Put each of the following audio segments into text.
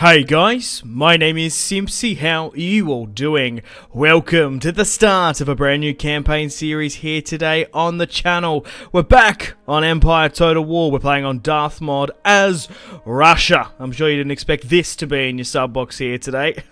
Hey guys, my name is Simpzy. How are you all doing? Welcome to the start of a brand new campaign series here today on the channel. We're back on Empire Total War. We're playing on Darthmod as Russia. I'm sure you didn't expect this to be in your sub box here today.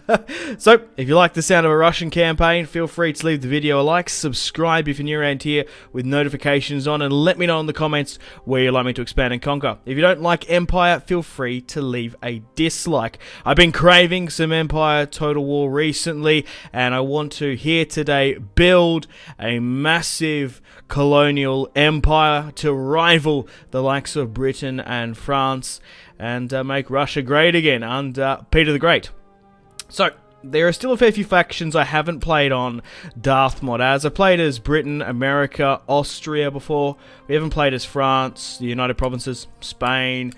So, if you like the sound of a Russian campaign, feel free to leave the video a like, subscribe if you're new around here with notifications on, and let me know in the comments where you'd like me to expand and conquer. If you don't like Empire, feel free to leave a dislike. I've been craving some Empire Total War recently, and I want to here today build a massive colonial empire to rival the likes of Britain and France and make Russia great again under Peter the Great. So, there are still a fair few factions I haven't played on Darthmod as. I've played as Britain, America, Austria before. We haven't played as France, the United Provinces, Spain,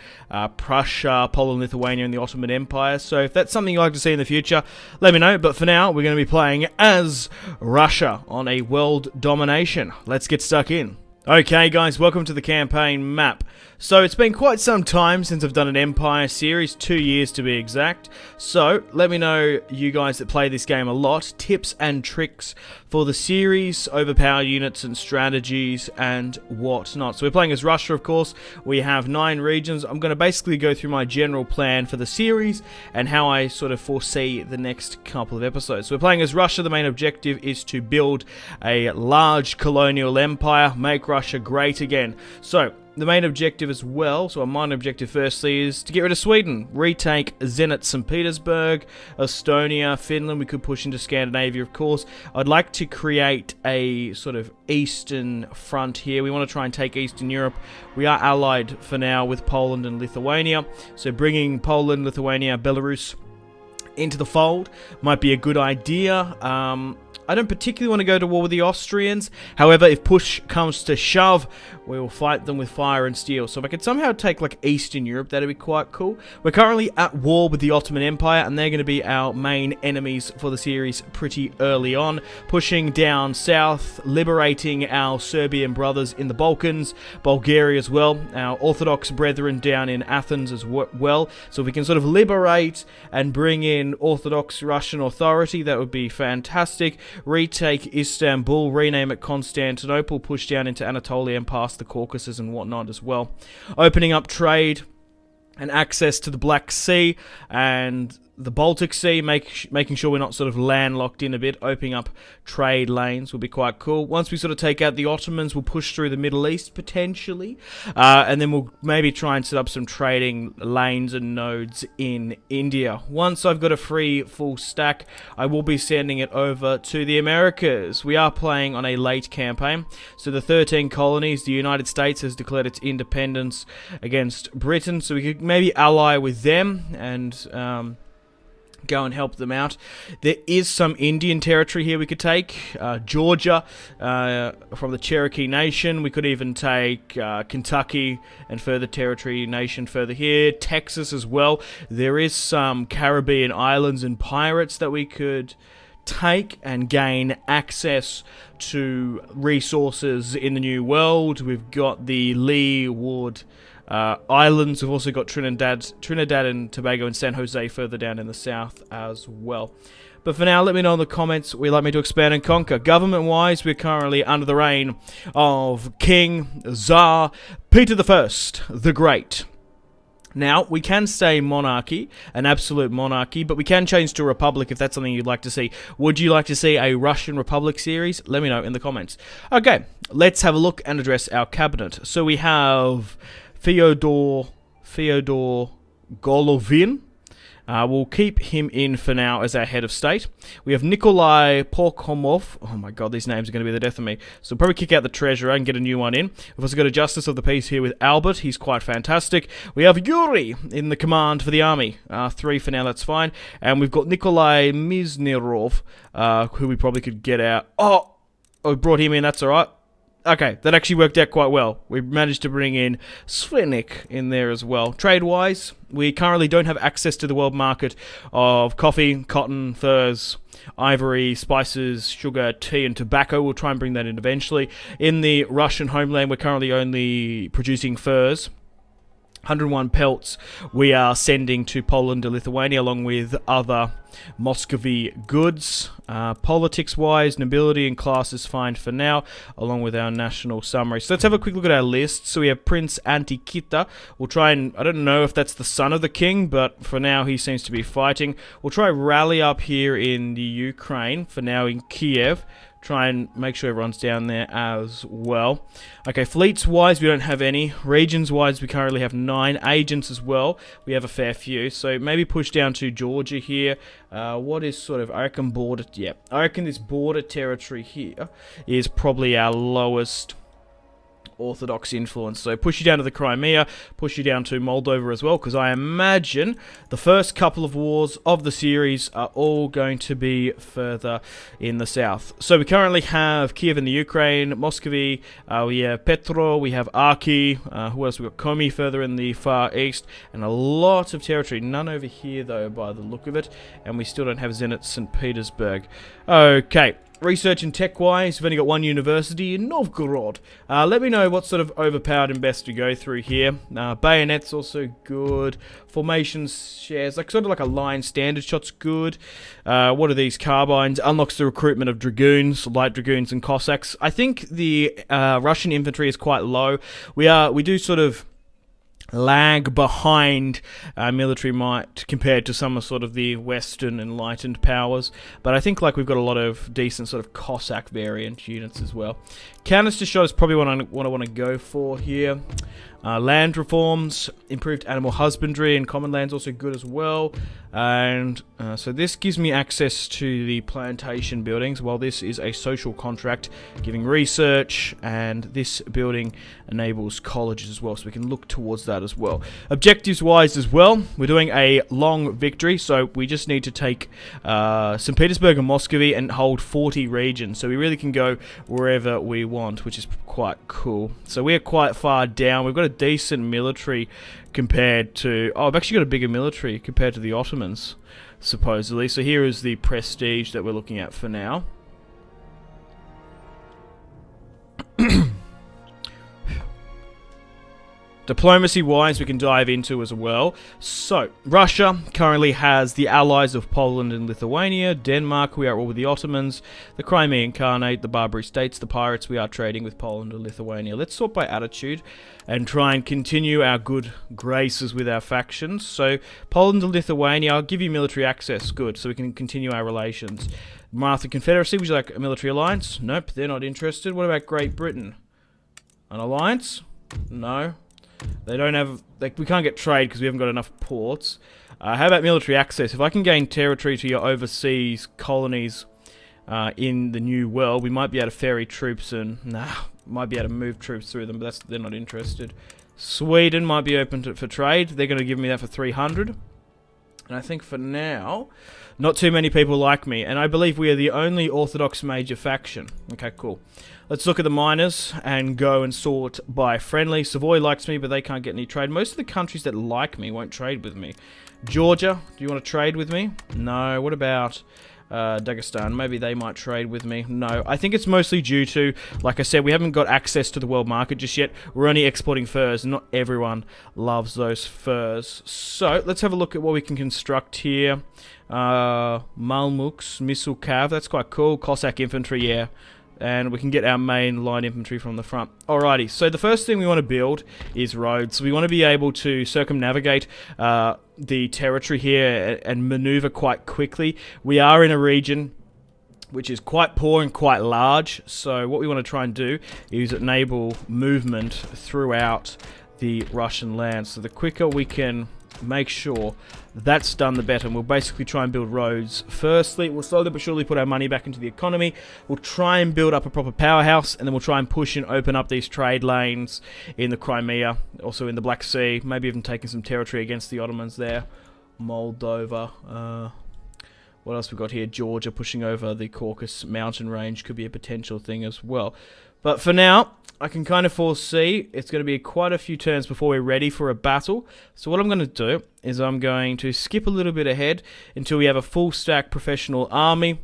Prussia, Poland, Lithuania, and the Ottoman Empire. So if that's something you'd like to see in the future, let me know. But for now, we're going to be playing as Russia on a world domination. Let's get stuck in. Okay guys, welcome to the campaign map. So it's been quite some time since I've done an Empire series, 2 years to be exact. So let me know, you guys that play this game a lot, tips and tricks for the series, overpower units and strategies and whatnot. So we're playing as Russia, of course. We have 9 regions. I'm going to basically go through my general plan for the series and how I sort of foresee the next couple of episodes. So we're playing as Russia. The main objective is to build a large colonial empire, make Russia great again. So the main objective as well, so our minor objective firstly, is to get rid of Sweden, retake Zenit, St. Petersburg, Estonia, Finland. We could push into Scandinavia, of course. I'd like to create a sort of eastern front here. We want to try and take Eastern Europe. We are allied for now with Poland and Lithuania, so bringing Poland, Lithuania, Belarus into the fold might be a good idea. I don't particularly want to go to war with the Austrians. However, if push comes to shove, we will fight them with fire and steel. So if I could somehow take like Eastern Europe, that'd be quite cool. We're currently at war with the Ottoman Empire, and they're going to be our main enemies for the series pretty early on. Pushing down south, liberating our Serbian brothers in the Balkans, Bulgaria as well, our Orthodox brethren down in Athens as well. So if we can sort of liberate and bring in Orthodox Russian authority, that would be fantastic. Retake Istanbul, rename it Constantinople, push down into Anatolia and past the Caucasus and whatnot as well. Opening up trade and access to the Black Sea and the Baltic Sea, making sure we're not sort of landlocked in a bit. Opening up trade lanes will be quite cool. Once we sort of take out the Ottomans, we'll push through the Middle East potentially, and then we'll maybe try and set up some trading lanes and nodes in India. Once I've got a free full stack, I will be sending it over to the Americas. We are playing on a late campaign, so the 13 colonies, the United States has declared its independence against Britain, so we could maybe ally with them and go and help them out. There is some Indian territory here we could take. Georgia from the Cherokee Nation. We could even take Kentucky and further territory nation further here. Texas as well. There is some Caribbean islands and pirates that we could take and gain access to resources in the New World. We've got the Leeward Islands. We've also got Trinidad and Tobago and San Jose further down in the south as well. But for now, let me know in the comments where you'd like me to expand and conquer. Government-wise, we're currently under the reign of King Tsar Peter I the Great. Now, we can stay monarchy, an absolute monarchy, but we can change to a republic if that's something you'd like to see. Would you like to see a Russian Republic series? Let me know in the comments. Okay, let's have a look and address our cabinet. So we have Fyodor Golovin. We'll keep him in for now as our head of state. We have Nikolai Porkhomov. Oh my god, these names are going to be the death of me. So we'll probably kick out the treasurer and get a new one in. We've also got a justice of the peace here with Albert. He's quite fantastic. We have Yuri in the command for the army. 3 for now, that's fine. And we've got Nikolai Miznerov, who we probably could get out. Oh, we brought him in, that's alright. Okay, that actually worked out quite well. We managed to bring in Svenik in there as well. Trade-wise, we currently don't have access to the world market of coffee, cotton, furs, ivory, spices, sugar, tea, and tobacco. We'll try and bring that in eventually. In the Russian homeland, we're currently only producing furs. 101 pelts we are sending to Poland and Lithuania, along with other Muscovy goods. Politics-wise, nobility and class is fine for now, along with our national summary. So let's have a quick look at our list. So we have Prince Antikita. We'll try and, I don't know if that's the son of the king, but for now he seems to be fighting. We'll try rally up here in the Ukraine, for now in Kiev. Try and make sure everyone's down there as well. Okay, fleets-wise, we don't have any. Regions-wise, we currently have 9. Agents as well, we have a fair few. So maybe push down to Georgia here. What is sort of, I reckon border, yeah. I reckon this border territory here is probably our lowest Orthodox influence. So push you down to the Crimea, push you down to Moldova as well, because I imagine the first couple of wars of the series are all going to be further in the south. So we currently have Kiev in the Ukraine, Muscovy, we have Petro, we have Arki, who else? We've got Komi further in the far east, and a lot of territory. None over here though by the look of it, and we still don't have Zenit St. Petersburg. Okay. Research and tech-wise, we've only got one university in Novgorod. Let me know what sort of overpowered and best to go through here. Bayonets also good. Formations shares, like sort of like a line standard shot's good. What are these carbines? Unlocks the recruitment of dragoons, light dragoons, and Cossacks. I think the Russian infantry is quite low. We do sort of lag behind military might compared to some of sort of the Western enlightened powers, but I think like we've got a lot of decent sort of Cossack variant units as well. Canister shot is probably what I want to go for here. Land reforms, improved animal husbandry, and common land's also good as well. And so this gives me access to the plantation buildings, while this is a social contract giving research, and this building enables colleges as well, so we can look towards that as well. Objectives wise as well, we're doing a long victory, so we just need to take St. Petersburg and Muscovy and hold 40 regions, so we really can go wherever we want, which is quite cool. So we're quite far down. We've got a decent military compared to... Oh, I've actually got a bigger military compared to the Ottomans, supposedly. So here is the prestige that we're looking at for now. Diplomacy-wise, we can dive into as well. So, Russia currently has the allies of Poland and Lithuania. Denmark, we are all with the Ottomans. The Crimean Khanate, the Barbary States, the Pirates, we are trading with Poland and Lithuania. Let's sort by attitude and try and continue our good graces with our factions. So, Poland and Lithuania, I'll give you military access. Good, so we can continue our relations. Maratha Confederacy, would you like a military alliance? Nope, they're not interested. What about Great Britain? An alliance? No. They don't have... Like, we can't get trade because we haven't got enough ports. How about military access? If I can gain territory to your overseas colonies in the New World, we might be able to ferry troops and... Nah, might be able to move troops through them, but they're not interested. Sweden might be open for trade. They're going to give me that for 300. And I think for now, not too many people like me. And I believe we are the only Orthodox major faction. Okay, cool. Let's look at the miners and go and sort by friendly. Savoy likes me, but they can't get any trade. Most of the countries that like me won't trade with me. Georgia, do you want to trade with me? No. What about Dagestan? Maybe they might trade with me. No. I think it's mostly due to, like I said, we haven't got access to the world market just yet. We're only exporting furs, and not everyone loves those furs. So, let's have a look at what we can construct here. Malmuks, Missile Cav, that's quite cool. Cossack infantry, yeah. And we can get our main line infantry from the front. Alrighty, so the first thing we want to build is roads. So we want to be able to circumnavigate the territory here and maneuver quite quickly. We are in a region which is quite poor and quite large, so what we want to try and do is enable movement throughout the Russian land. So the quicker we can make sure that's done, the better. And we'll basically try and build roads. Firstly, we'll slowly but surely put our money back into the economy. We'll try and build up a proper powerhouse, and then we'll try and push and open up these trade lanes in the Crimea, also in the Black Sea, maybe even taking some territory against the Ottomans there. Moldova. What else we got here? Georgia pushing over the Caucasus mountain range could be a potential thing as well. But for now, I can kind of foresee it's going to be quite a few turns before we're ready for a battle. So what I'm going to do is I'm going to skip a little bit ahead until we have a full stack professional army.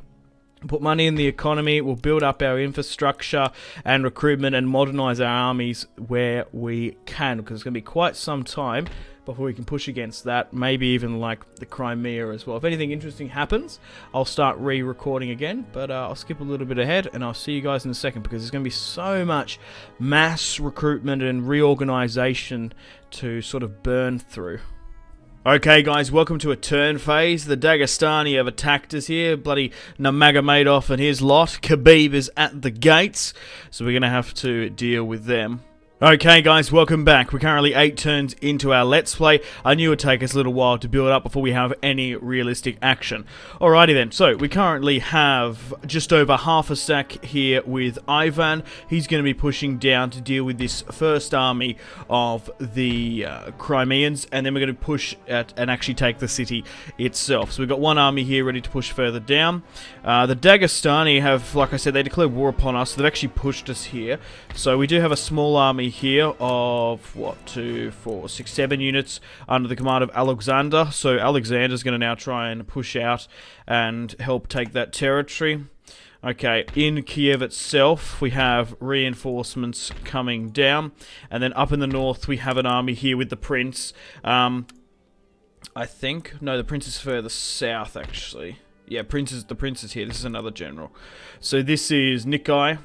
put money in the economy, we'll build up our infrastructure and recruitment and modernize our armies where we can, because it's going to be quite some time before we can push against that, maybe even like the Crimea as well. If anything interesting happens, I'll start re-recording again, but I'll skip a little bit ahead and I'll see you guys in a second, because there's going to be so much mass recruitment and reorganization to sort of burn through. Okay guys, welcome to a turn phase. The Dagestani have attacked us here. Bloody Nurmagomedov and his lot. Khabib is at the gates, so we're going to have to deal with them. Okay guys, welcome back. We're currently 8 turns into our Let's Play. I knew it would take us a little while to build up before we have any realistic action. Alrighty then, so we currently have just over half a stack here with Ivan. He's going to be pushing down to deal with this first army of the Crimeans, and then we're going to push at and actually take the city itself. So we've got one army here ready to push further down. The Dagestani have, like I said, they declared war upon us, so they've actually pushed us here. So we do have a small army here of, what, 2, 4, 6, 7 units under the command of Alexander. So Alexander's going to now try and push out and help take that territory. Okay, in Kiev itself, we have reinforcements coming down. And then up in the north, we have an army here with the prince. I think. No, the prince is further south, actually. Yeah, the prince is here. This is another general. So this is Nikolai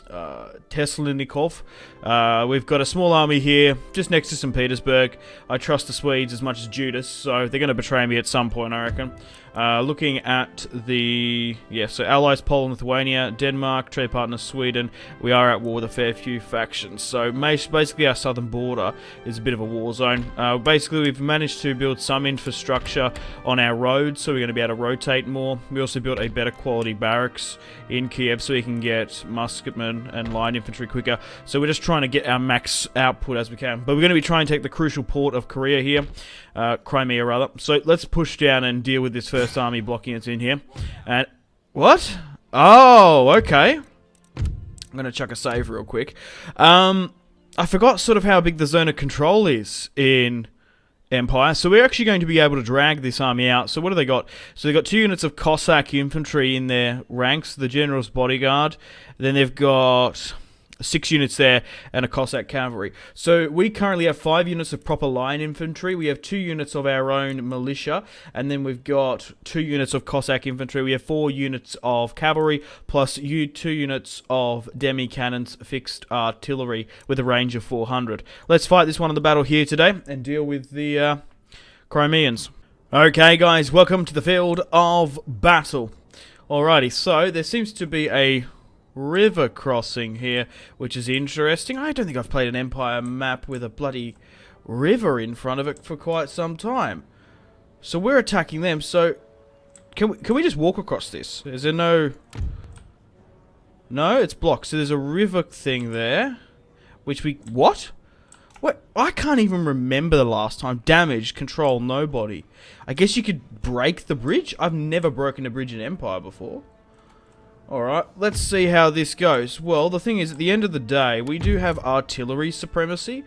Teslenikov. We've got a small army here, just next to St. Petersburg. I trust the Swedes as much as Judas, so they're going to betray me at some point, I reckon. Looking at the... yeah, so allies Poland, Lithuania, Denmark, trade partners Sweden. We are at war with a fair few factions. So basically our southern border is a bit of a war zone. Basically we've managed to build some infrastructure on our roads, so we're going to be able to rotate more. We also built a better quality barracks in Kiev so we can get musketmen and line infantry quicker. So we're just trying to get our max output as we can. But we're going to be trying to take the crucial port of Crimea here. Crimea rather. So let's push down and deal with this first army blocking us in here. And what? Oh, okay. I'm gonna chuck a save real quick. I forgot sort of how big the zone of control is in Empire. So we're actually going to be able to drag this army out. So what do they got? So they've got 2 units of Cossack infantry in their ranks, the general's bodyguard. Then they've got 6 units there and a Cossack cavalry. So we currently have 5 units of proper line infantry. We have 2 units of our own militia, and then we've got 2 units of Cossack infantry. We have 4 units of cavalry plus 2 units of demi-cannons fixed artillery with a range of 400. Let's fight this one in the battle here today and deal with the Crimeans. Okay guys, welcome to the field of battle. Alrighty, so there seems to be a river crossing here, which is interesting. I don't think I've played an Empire map with a bloody river in front of it for quite some time. So we're attacking them, so can we just walk across this? Is there no... No, it's blocked. So there's a river thing there, which we... What? What? I can't even remember the last time. Damage, control, nobody. I guess you could break the bridge? I've never broken a bridge in Empire before. Alright, let's see how this goes. Well, the thing is, at the end of the day, we do have artillery supremacy.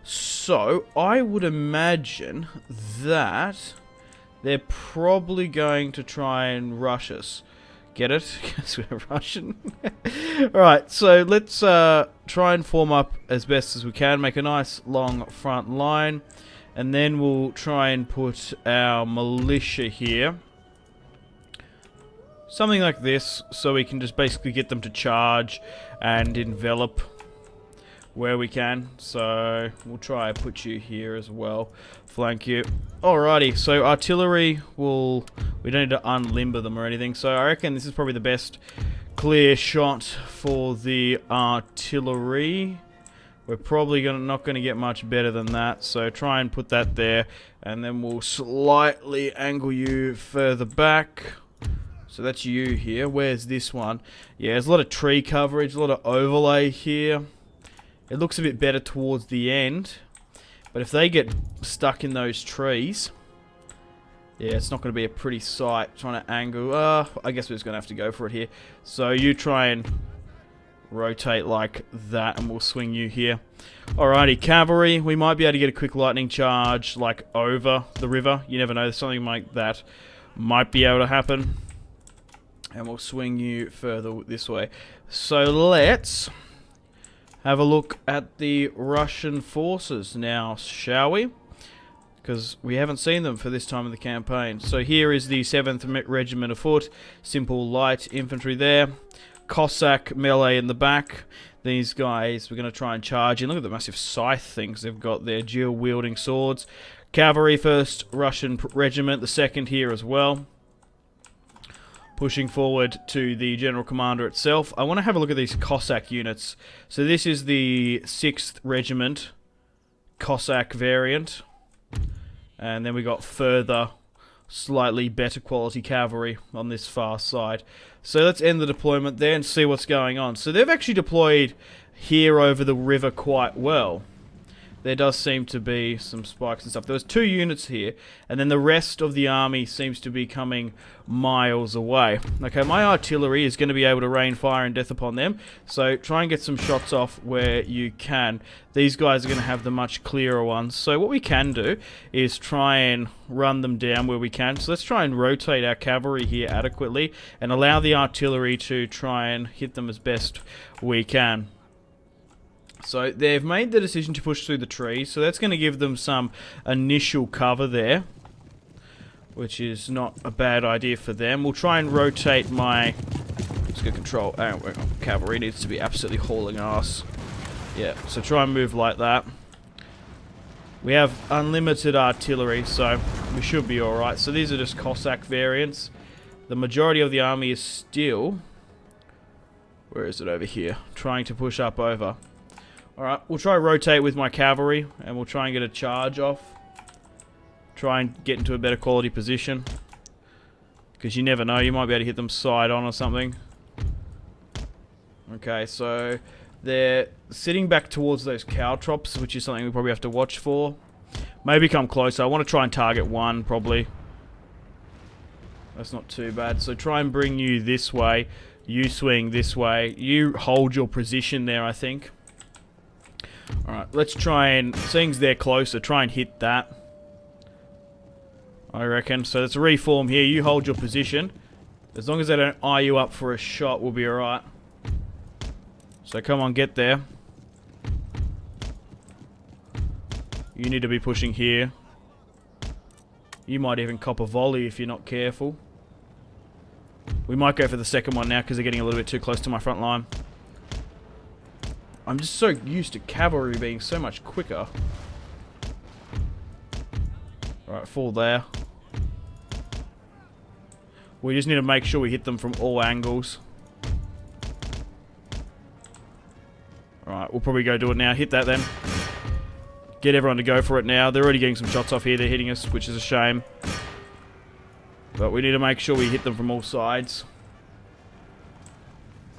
So, I would imagine that they're probably going to try and rush us. Get it? Because we're Russian. Alright, so let's try and form up as best as we can. Make a nice long front line. And then we'll try and put our militia here. Something like this, so we can just basically get them to charge and envelop where we can. So we'll try and put you here as well. Flank you. Alrighty, so artillery will... We don't need to unlimber them or anything. So I reckon this is probably the best clear shot for the artillery. We're probably not going to get much better than that. So try and put that there. And then we'll slightly angle you further back. So that's you here. Where's this one? Yeah, there's a lot of tree coverage, a lot of overlay here. It looks a bit better towards the end. But if they get stuck in those trees, yeah, it's not going to be a pretty sight. Trying to angle. I guess we're just going to have to go for it here. So you try and rotate like that and we'll swing you here. Alrighty, cavalry. We might be able to get a quick lightning charge like over the river. You never know. Something like that might be able to happen. And we'll swing you further this way. So let's have a look at the Russian forces now, shall we? Because we haven't seen them for this time of the campaign. So here is the 7th Regiment of Foot. Simple light infantry there. Cossack melee in the back. These guys, we're going to try and charge in. Look at the massive scythe things they've got there. Dual-wielding swords. Cavalry, 1st Russian regiment. The 2nd here as well. Pushing forward to the General Commander itself. I want to have a look at these Cossack units. So this is the 6th Regiment Cossack variant. And then we got further, slightly better quality cavalry on this far side. So let's end the deployment there and see what's going on. So they've actually deployed here over the river quite well. There does seem to be some spikes and stuff. There was 2 units here, and then the rest of the army seems to be coming miles away. Okay, my artillery is going to be able to rain fire and death upon them, so try and get some shots off where you can. These guys are going to have the much clearer ones. So what we can do is try and run them down where we can. So let's try and rotate our cavalry here adequately and allow the artillery to try and hit them as best we can. So they've made the decision to push through the trees, so that's going to give them some initial cover there, which is not a bad idea for them. We'll try and rotate my... Let's get control. Cavalry needs to be absolutely hauling ass. Yeah, so try and move like that. We have unlimited artillery, so we should be alright. So these are just Cossack variants. The majority of the army is still... Where is it? Over here. Trying to push up over. Alright, we'll try rotate with my cavalry, and we'll try and get a charge off. Try and get into a better quality position. Because you never know, you might be able to hit them side on or something. Okay, so they're sitting back towards those caltrops, which is something we probably have to watch for. Maybe come closer. I want to try and target one, probably. That's not too bad. So try and bring you this way. You swing this way. You hold your position there, I think. Alright, let's try and, seeing they're closer, try and hit that. I reckon. So let's reform here. You hold your position. As long as they don't eye you up for a shot, we'll be alright. So come on, get there. You need to be pushing here. You might even cop a volley if you're not careful. We might go for the second one now because they're getting a little bit too close to my front line. I'm just so used to cavalry being so much quicker. Alright, fall there. We just need to make sure we hit them from all angles. Alright, we'll probably go do it now. Hit that then. Get everyone to go for it now. They're already getting some shots off here. They're hitting us, which is a shame. But we need to make sure we hit them from all sides.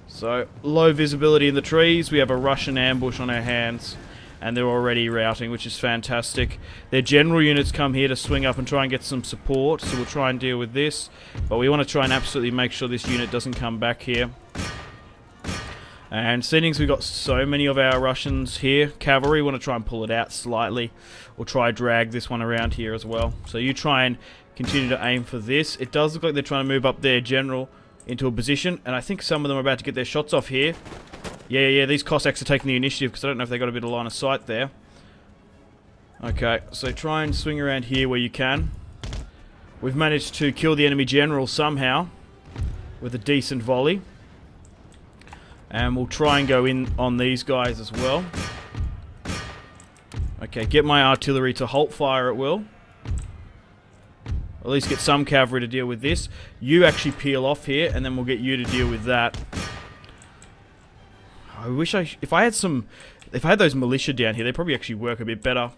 So, low visibility in the trees. We have a Russian ambush on our hands. And they're already routing, which is fantastic. Their general units come here to swing up and try and get some support. So we'll try and deal with this. But we want to try and absolutely make sure this unit doesn't come back here. And seeing we've got so many of our Russians here, cavalry, want to try and pull it out slightly. Or try drag this one around here as well. So you try and continue to aim for this. It does look like they're trying to move up their general into a position, and I think some of them are about to get their shots off here. Yeah, these Cossacks are taking the initiative because I don't know if they got a bit of line of sight there. Okay, so try and swing around here where you can. We've managed to kill the enemy general somehow with a decent volley. And we'll try and go in on these guys as well. Okay, get my artillery to halt fire at will. At least get some cavalry to deal with this. You actually peel off here, and then we'll get you to deal with that. I wish if I had those militia down here, they'd probably actually work a bit better.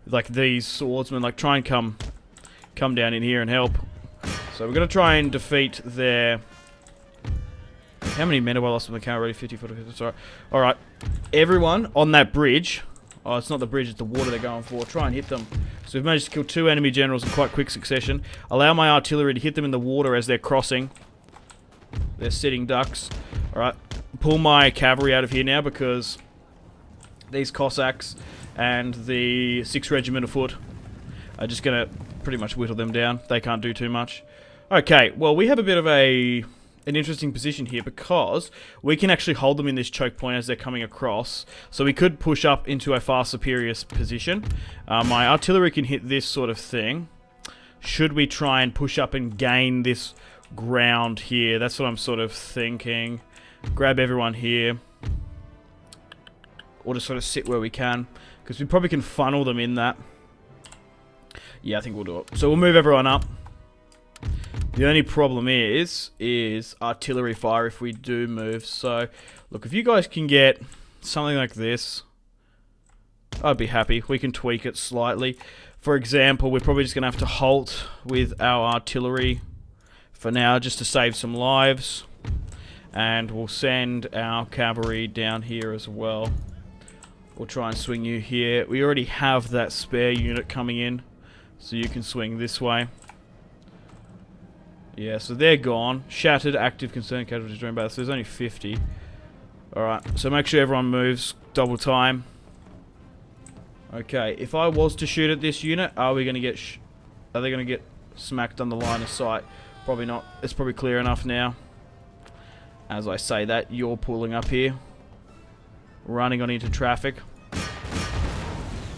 Like these swordsmen, like try and come down in here and help. So we're gonna try and defeat their... How many men have I lost on the cavalry? 50, 40, 50, sorry. Alright, everyone on that bridge... Oh, it's not the bridge, it's the water they're going for. Try and hit them. So we've managed to kill 2 enemy generals in quite quick succession. Allow my artillery to hit them in the water as they're crossing. They're sitting ducks. Alright, pull my cavalry out of here now because these Cossacks and the 6th Regiment of Foot are just going to pretty much whittle them down. They can't do too much. Okay, well, we have a bit of a an interesting position here because we can actually hold them in this choke point as they're coming across. So we could push up into a far superior position. My artillery can hit this sort of thing. Should we try and push up and gain this ground here? That's what I'm sort of thinking. Grab everyone here. Or just sort of sit where we can. Because we probably can funnel them in that. Yeah, I think we'll do it. So we'll move everyone up. The only problem is artillery fire if we do move. So, look, if you guys can get something like this, I'd be happy. We can tweak it slightly. For example, we're probably just going to have to halt with our artillery for now, just to save some lives. And we'll send our cavalry down here as well. We'll try and swing you here. We already have that spare unit coming in, so you can swing this way. Yeah, so they're gone. Shattered, active, concerned casualties during battle. So there's only 50. Alright, so make sure everyone moves. Double time. Okay, if I was to shoot at this unit, are we going to get... are they going to get smacked on the line of sight? Probably not. It's probably clear enough now. As I say that, you're pulling up here. Running on into traffic.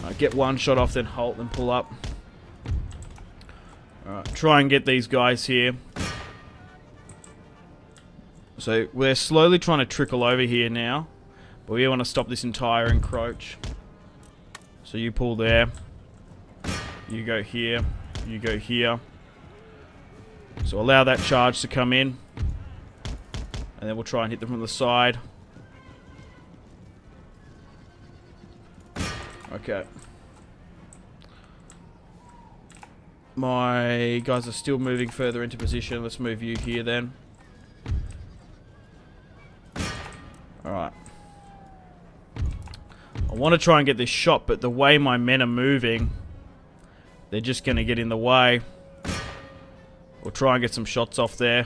Alright, get one shot off, then halt, then pull up. Alright, try and get these guys here. So we're slowly trying to trickle over here now. But we want to stop this entire encroach. So you pull there. You go here. You go here. So allow that charge to come in. And then we'll try and hit them from the side. Okay. My guys are still moving further into position. Let's move you here then. Alright. I want to try and get this shot, but the way my men are moving, they're just going to get in the way. We'll try and get some shots off there.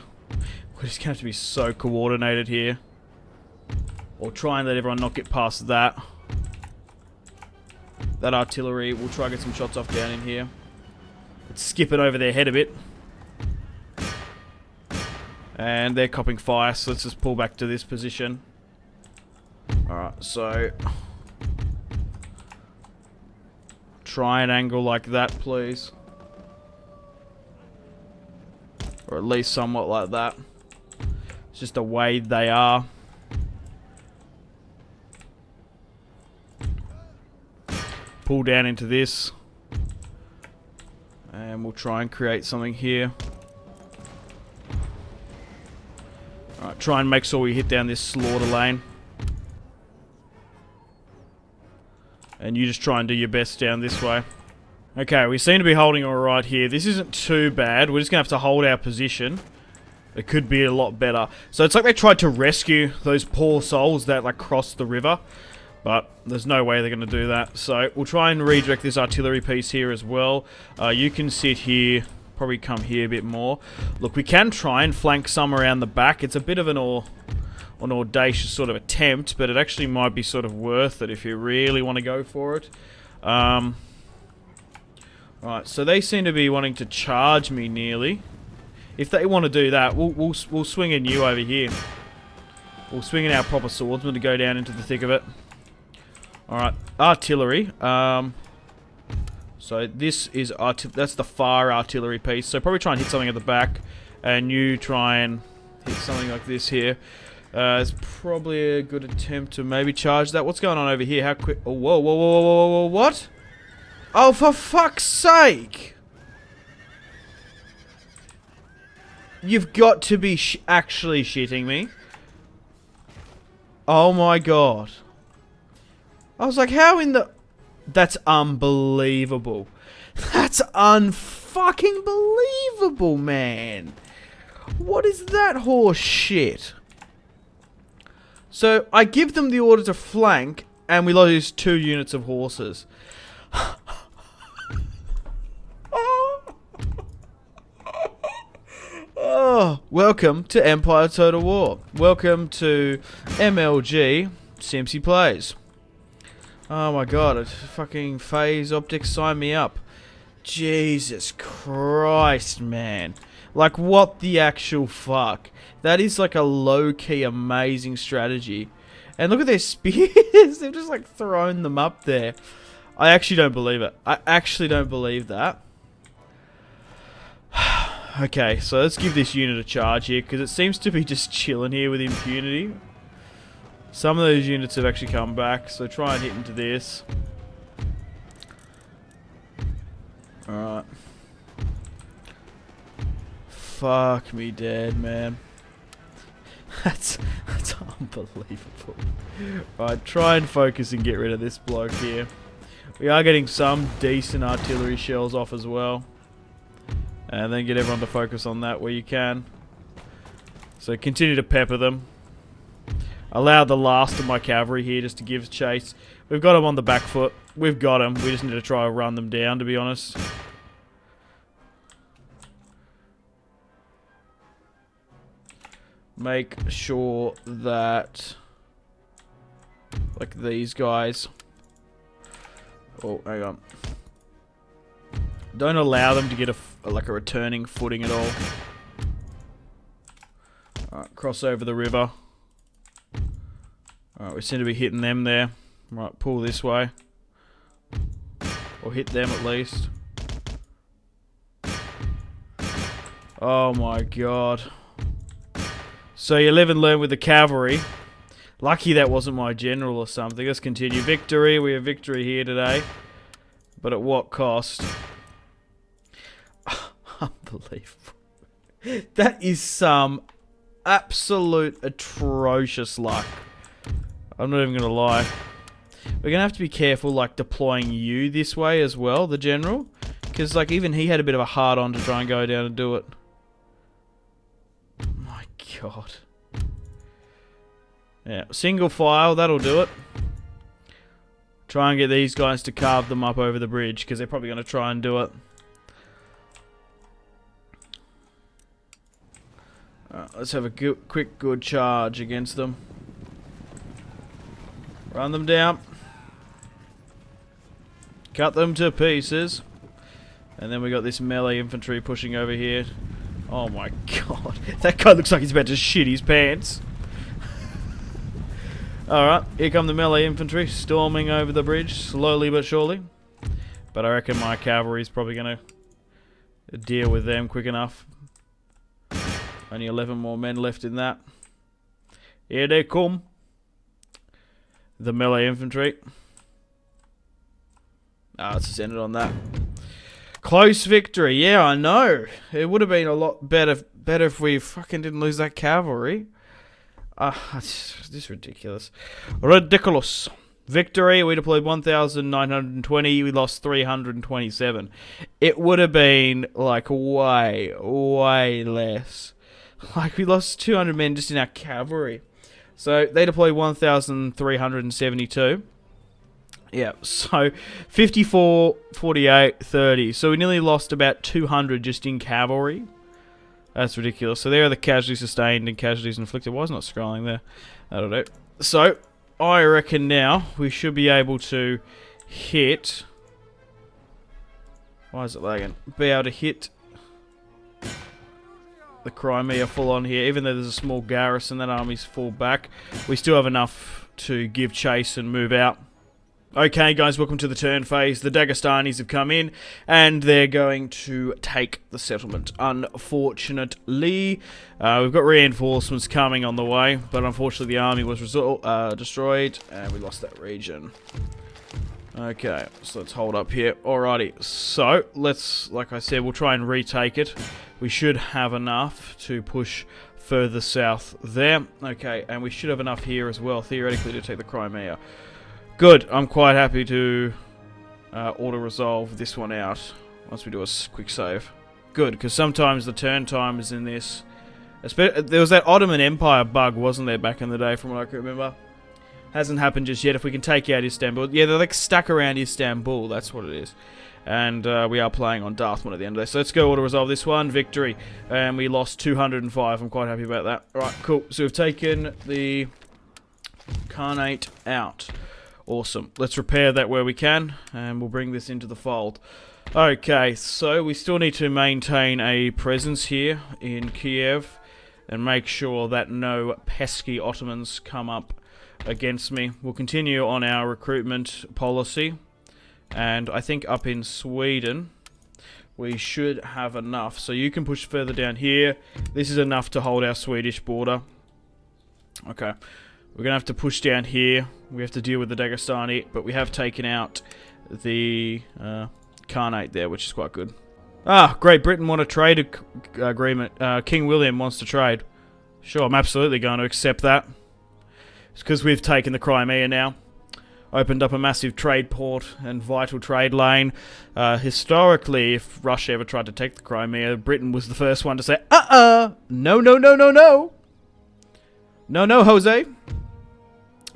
We're just going to have to be so coordinated here. Or try and let everyone not get past that. That artillery, we'll try and get some shots off down in here. Let's skip it over their head a bit. And they're copping fire, so let's just pull back to this position. Alright, so... try an angle like that, please. Or at least somewhat like that. It's just the way they are. Pull down into this. And we'll try and create something here. Alright, try and make sure we hit down this slaughter lane. And you just try and do your best down this way. Okay, we seem to be holding alright here. This isn't too bad. We're just going to have to hold our position. It could be a lot better. So it's like they tried to rescue those poor souls that like crossed the river. But there's no way they're going to do that. So we'll try and redirect this artillery piece here as well. You can sit here. Probably come here a bit more. Look, we can try and flank some around the back. It's a bit of an audacious sort of attempt, but it actually might be sort of worth it if you really want to go for it. Right, so they seem to be wanting to charge me nearly. If they want to do that, we'll swing in you over here. We'll swing in our proper swordsman to go down into the thick of it. Alright, artillery. So this is that's the fire artillery piece. So probably try and hit something at the back, and you try and hit something like this here. It's probably a good attempt to maybe charge that. What's going on over here? How quick? Oh, whoa, whoa, whoa, whoa, whoa, what? Oh, for fuck's sake! You've got to be actually shitting me. Oh my god. I was like, how in the... That's unbelievable. That's unfucking believable, man. What is that horse shit? So, I give them the order to flank, and we lose 2 units of horses. Oh, welcome to Empire Total War. Welcome to MLG Simpzy Plays. Oh my god, it's fucking phase optics, sign me up. Jesus Christ, man. Like, what the actual fuck? That is like a low-key amazing strategy. And look at their spears. They've just like thrown them up there. I actually don't believe it. I actually don't believe that. Okay, so let's give this unit a charge here, because it seems to be just chilling here with impunity. Some of those units have actually come back, so try and hit into this. Alright. Fuck me dead, man. That's unbelievable. Right, try and focus and get rid of this bloke here. We are getting some decent artillery shells off as well. And then get everyone to focus on that where you can. So continue to pepper them. Allow the last of my cavalry here just to give chase. We've got them on the back foot. We've got them. We just need to try and run them down, to be honest. Make sure that, like these guys. Oh, hang on. Don't allow them to get a returning footing at all. Alright, cross over the river. Alright, we seem to be hitting them there. Right, pull this way. Or hit them at least. Oh my god. So you live and learn with the cavalry. Lucky that wasn't my general or something. Let's continue. Victory. We have victory here today. But at what cost? Unbelievable. That is some absolute atrocious luck. I'm not even going to lie. We're going to have to be careful, like, deploying you this way as well, the general. Because, like, even he had a bit of a hard-on to try and go down and do it. My god. Yeah, single file, that'll do it. Try and get these guys to carve them up over the bridge, because they're probably going to try and do it. Let's have a quick good charge against them. Run them down. Cut them to pieces. And then we got this melee infantry pushing over here. Oh my god. That guy looks like he's about to shit his pants. Alright, here come the melee infantry storming over the bridge, slowly but surely. But I reckon my cavalry's probably going to deal with them quick enough. Only 11 more men left in that. Here they come. The melee infantry. Let's just end it on that. Close victory. Yeah, I know. It would have been a lot better if we fucking didn't lose that cavalry. It's just ridiculous. Ridiculous. Victory. We deployed 1,920. We lost 327. It would have been like way less. Like, we lost 200 men just in our cavalry. So they deployed 1,372. Yeah, so 54, 48, 30. So we nearly lost about 200 just in cavalry. That's ridiculous. So there are the casualties sustained and casualties inflicted. Why is it not scrolling there? That'll do. So I reckon now we should be able to hit... Why is it lagging? Be able to hit the Crimea full on here. Even though there's a small garrison, that army's full back. We still have enough to give chase and move out. Okay, guys, welcome to the turn phase. The Dagestanis have come in, and they're going to take the settlement. Unfortunately, we've got reinforcements coming on the way, but unfortunately the army was destroyed, and we lost that region. Okay, so let's hold up here. Alrighty, so let's, like I said, we'll try and retake it. We should have enough to push further south there. Okay, and we should have enough here as well, theoretically, to take the Crimea. Good, I'm quite happy to auto-resolve this one out once we do a quick save. Good, because sometimes the turn time is in this. There was that Ottoman Empire bug, wasn't there, back in the day, from what I can remember. Hasn't happened just yet. If we can take out Istanbul. Yeah, they're like stuck around Istanbul, that's what it is. And we are playing on Darthmod at the end of this. So let's go auto-resolve this one. Victory. And we lost 205. I'm quite happy about that. Alright, cool. So we've taken the Khanate out. Awesome. Let's repair that where we can, and we'll bring this into the fold. Okay, so we still need to maintain a presence here in Kiev and make sure that no pesky Ottomans come up against me. We'll continue on our recruitment policy, and I think up in Sweden we should have enough. So you can push further down here. This is enough to hold our Swedish border. Okay, we're going to have to push down here. We have to deal with the Dagestani, but we have taken out the Khanate there, which is quite good. Ah, Great Britain want a trade agreement. King William wants to trade. Sure, I'm absolutely going to accept that. It's because we've taken the Crimea now. Opened up a massive trade port and vital trade lane. Historically, if Russia ever tried to take the Crimea, Britain was the first one to say, no, no, no, no, no. No, no, Jose.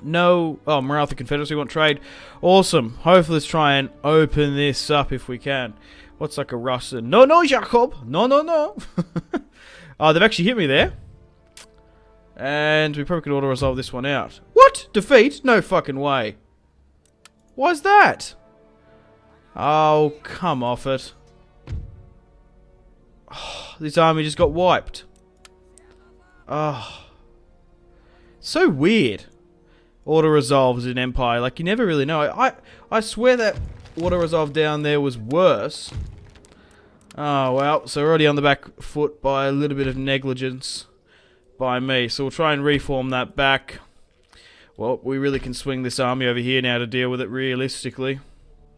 No. Oh, Maratha Confederacy want trade. Awesome. Hopefully let's try and open this up if we can. What's like a Russian? No, no, Jacob. No, no, no. Oh, they've actually hit me there. And we probably could auto-resolve this one out. What? Defeat? No fucking way. Why's that? Oh, come off it. Oh, this army just got wiped. Oh. So weird. Auto-resolves in Empire. Like, you never really know. I swear that auto-resolve down there was worse. Oh, well. So we're already on the back foot by a little bit of negligence by me. So we'll try and reform that back. Well, we really can swing this army over here now to deal with it realistically.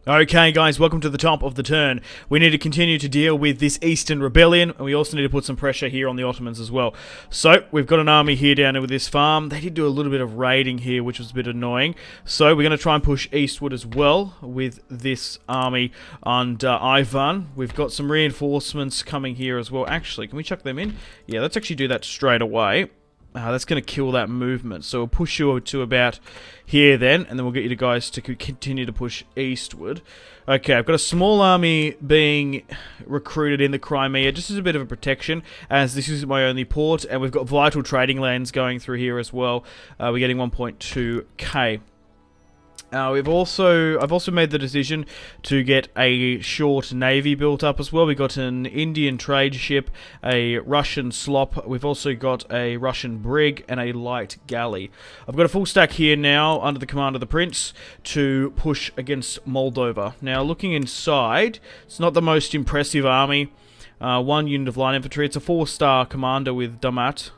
Okay, guys, welcome to the top of the turn. We need to continue to deal with this Eastern Rebellion, and we also need to put some pressure here on the Ottomans as well. So, we've got an army here down here with this farm. They did do a little bit of raiding here, which was a bit annoying. So, we're going to try and push eastward as well with this army under Ivan. We've got some reinforcements coming here as well. Actually, can we chuck them in? Yeah, let's actually do that straight away. That's going to kill that movement. So we'll push you to about here then, and then we'll get you guys to continue to push eastward. Okay, I've got a small army being recruited in the Crimea, just as a bit of a protection, as this is my only port, and we've got vital trading lands going through here as well. We're getting 1.2k. I've also made the decision to get a short navy built up as well. We got an Indian trade ship, a Russian slop. We've also got a Russian brig and a light galley. I've got a full stack here now under the command of the Prince to push against Moldova. Now, looking inside, it's not the most impressive army. 1 unit of line infantry. It's a 4-star commander with Damat.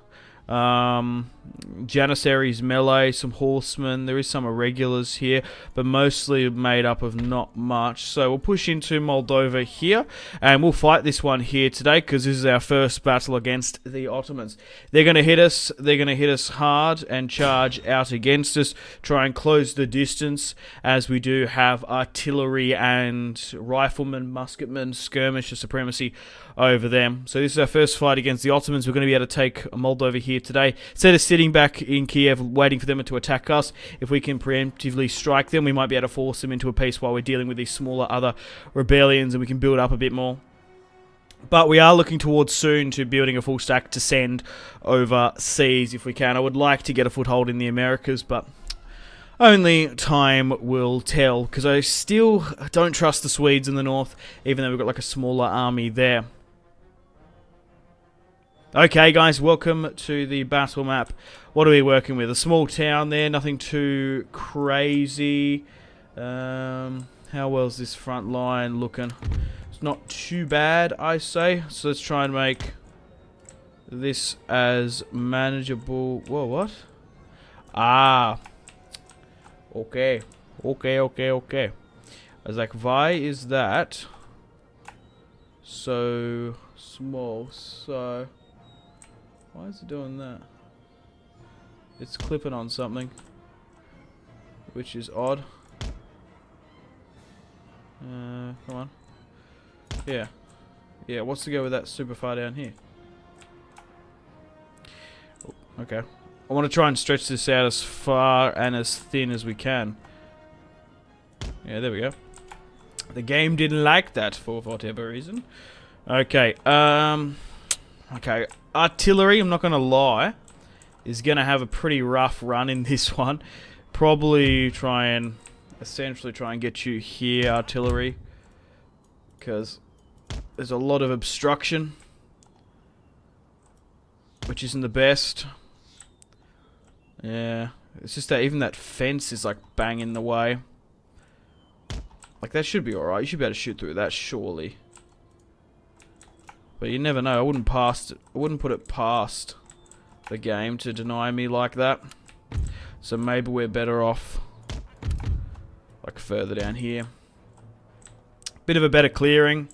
Janissaries melee, some horsemen, there is some irregulars here, but mostly made up of not much. So we'll push into Moldova here, and we'll fight this one here today, because this is our first battle against the Ottomans. They're going to hit us hard and charge out against us, try and close the distance, as we do have artillery and riflemen, musketmen, skirmisher supremacy over them. So this is our first fight against the Ottomans. We're going to be able to take Moldova here today. Instead of sitting back in Kiev waiting for them to attack us, if we can preemptively strike them, we might be able to force them into a peace while we're dealing with these smaller other rebellions, and we can build up a bit more. But we are looking towards soon to building a full stack to send overseas if we can. I would like to get a foothold in the Americas, but only time will tell, because I still don't trust the Swedes in the north, even though we've got like a smaller army there. Okay, guys, welcome to the battle map. What are we working with? A small town there, nothing too crazy. How well is this front line looking? It's not too bad, I say. So let's try and make this as manageable. Whoa, what? Ah. Okay. Okay. I was like, why is that so small? So why is it doing that? It's clipping on something, which is odd. Come on. Yeah. Yeah, what's to go with that super far down here? Oh, okay. I want to try and stretch this out as far and as thin as we can. Yeah, there we go. The game didn't like that for whatever reason. Okay, okay. Artillery, I'm not going to lie, is going to have a pretty rough run in this one. Probably essentially try and get you here, artillery. because there's a lot of obstruction, which isn't the best. Yeah, it's just that even that fence is like bang in the way. Like that should be alright. You should be able to shoot through that, surely. But you never know. I wouldn't put it past the game to deny me like that. So maybe we're better off like further down here. Bit of a better clearing.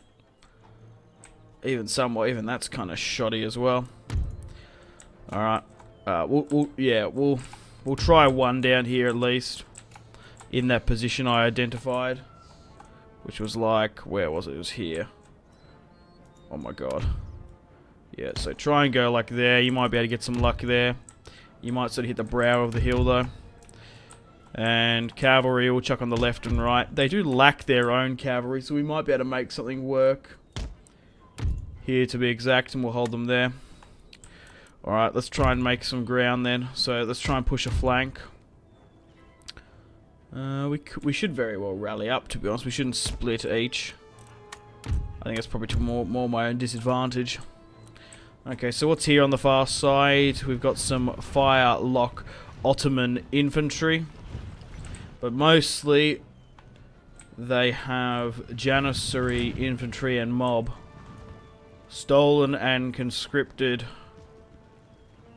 Even that's kind of shoddy as well. All right. We'll try one down here at least in that position I identified, which was like, where was it? It was here. Oh my god. Yeah, so try and go like there. You might be able to get some luck there. You might sort of hit the brow of the hill though. And cavalry will chuck on the left and right. They do lack their own cavalry, so we might be able to make something work here to be exact, and we'll hold them there. Alright, let's try and make some ground then. So let's try and push a flank. We should very well rally up, to be honest. We shouldn't split each. I think that's probably to more my own disadvantage. Okay, so what's here on the far side? We've got some firelock Ottoman infantry. But mostly they have Janissary infantry and mob. Stolen and conscripted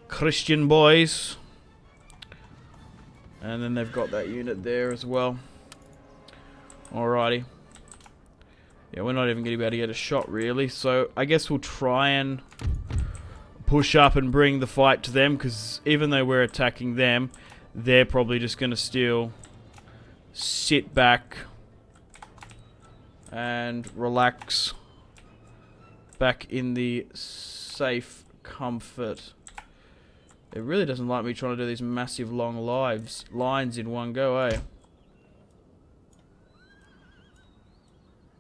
Christian boys. And then they've got that unit there as well. Alrighty. Yeah, we're not even going to be able to get a shot really. So I guess we'll try and push up and bring the fight to them. Because even though we're attacking them, they're probably just going to still sit back and relax back in the safe comfort. It really doesn't like me trying to do these massive long lines in one go, eh?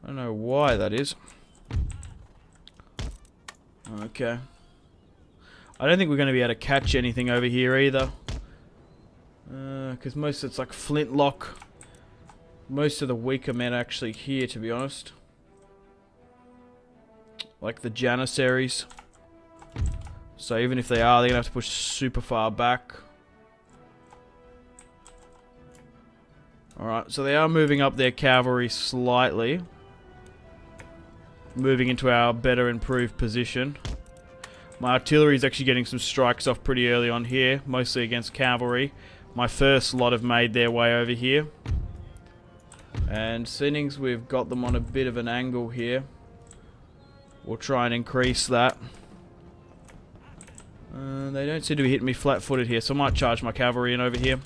I don't know why that is. Okay. I don't think we're going to be able to catch anything over here either. Because most of it's like flintlock. Most of the weaker men are actually here, to be honest. Like the Janissaries. So even if they are, they're going to have to push super far back. Alright, so they are moving up their cavalry slightly. Moving into our better improved position. My artillery is actually getting some strikes off pretty early on here. Mostly against cavalry. My first lot have made their way over here. And seeing we've got them on a bit of an angle here, we'll try and increase that. They don't seem to be hitting me flat-footed here, so I might charge my cavalry in over here.